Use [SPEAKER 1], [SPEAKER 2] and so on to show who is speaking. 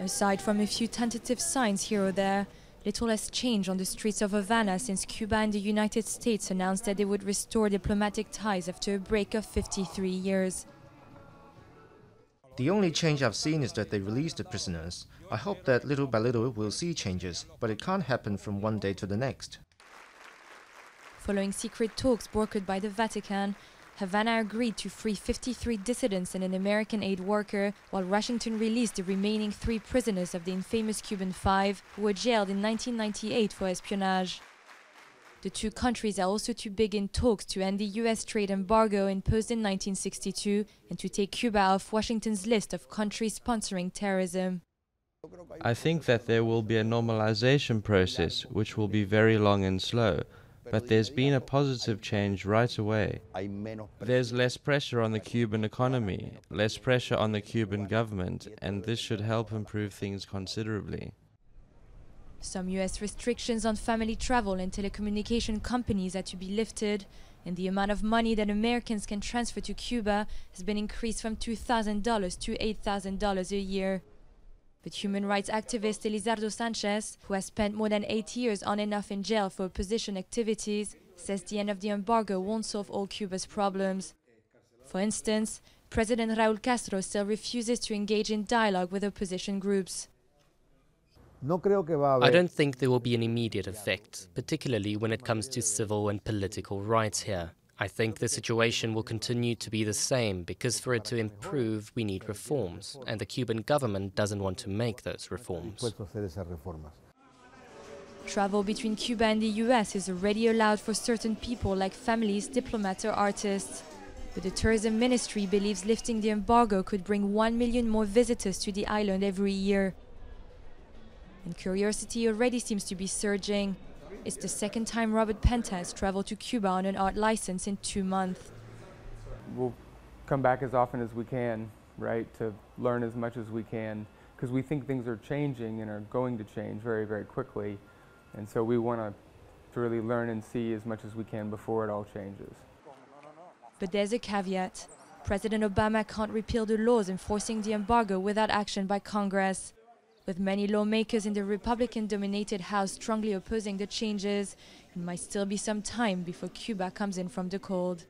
[SPEAKER 1] Aside from a few tentative signs here or there, little has changed on the streets of Havana since Cuba and the United States announced that they would restore diplomatic ties after a break of 53 years.
[SPEAKER 2] The only change I've seen is that they released the prisoners. I hope that little by little we'll see changes, but it can't happen from one day to the next.
[SPEAKER 1] Following secret talks brokered by the Vatican, Havana agreed to free 53 dissidents and an American aid worker, while Washington released the remaining 3 prisoners of the infamous Cuban 5, who were jailed in 1998 for espionage. The two countries are also to begin talks to end the U.S. trade embargo imposed in 1962 and to take Cuba off Washington's list of countries sponsoring terrorism.
[SPEAKER 3] I think that there will be a normalization process, which will be very long and slow. But there's been a positive change right away. There's less pressure on the Cuban economy, less pressure on the Cuban government, and this should help improve things considerably.
[SPEAKER 1] Some U.S. restrictions on family travel and telecommunication companies are to be lifted, and the amount of money that Americans can transfer to Cuba has been increased from $2,000 to $8,000 a year. But human rights activist Elizardo Sanchez, who has spent more than 8 years on and off in jail for opposition activities, says the end of the embargo won't solve all Cuba's problems. For instance, President Raúl Castro still refuses to engage in dialogue with opposition groups.
[SPEAKER 4] I don't think there will be an immediate effect, particularly when it comes to civil and political rights here. I think the situation will continue to be the same because for it to improve, we need reforms, and the Cuban government doesn't want to make those reforms.
[SPEAKER 1] Travel between Cuba and the US is already allowed for certain people like families, diplomats or artists. But the tourism ministry believes lifting the embargo could bring 1 million more visitors to the island every year. And curiosity already seems to be surging. It's the second time Robert Penta has traveled to Cuba on an art license in 2 months.
[SPEAKER 5] We'll come back as often as we can, right, to learn as much as we can, because we think things are changing and are going to change very, very quickly. And so we want to really learn and see as much as we can before it all changes.
[SPEAKER 1] But there's a caveat. President Obama can't repeal the laws enforcing the embargo without action by Congress. With many lawmakers in the Republican-dominated House strongly opposing the changes, it might still be some time before Cuba comes in from the cold.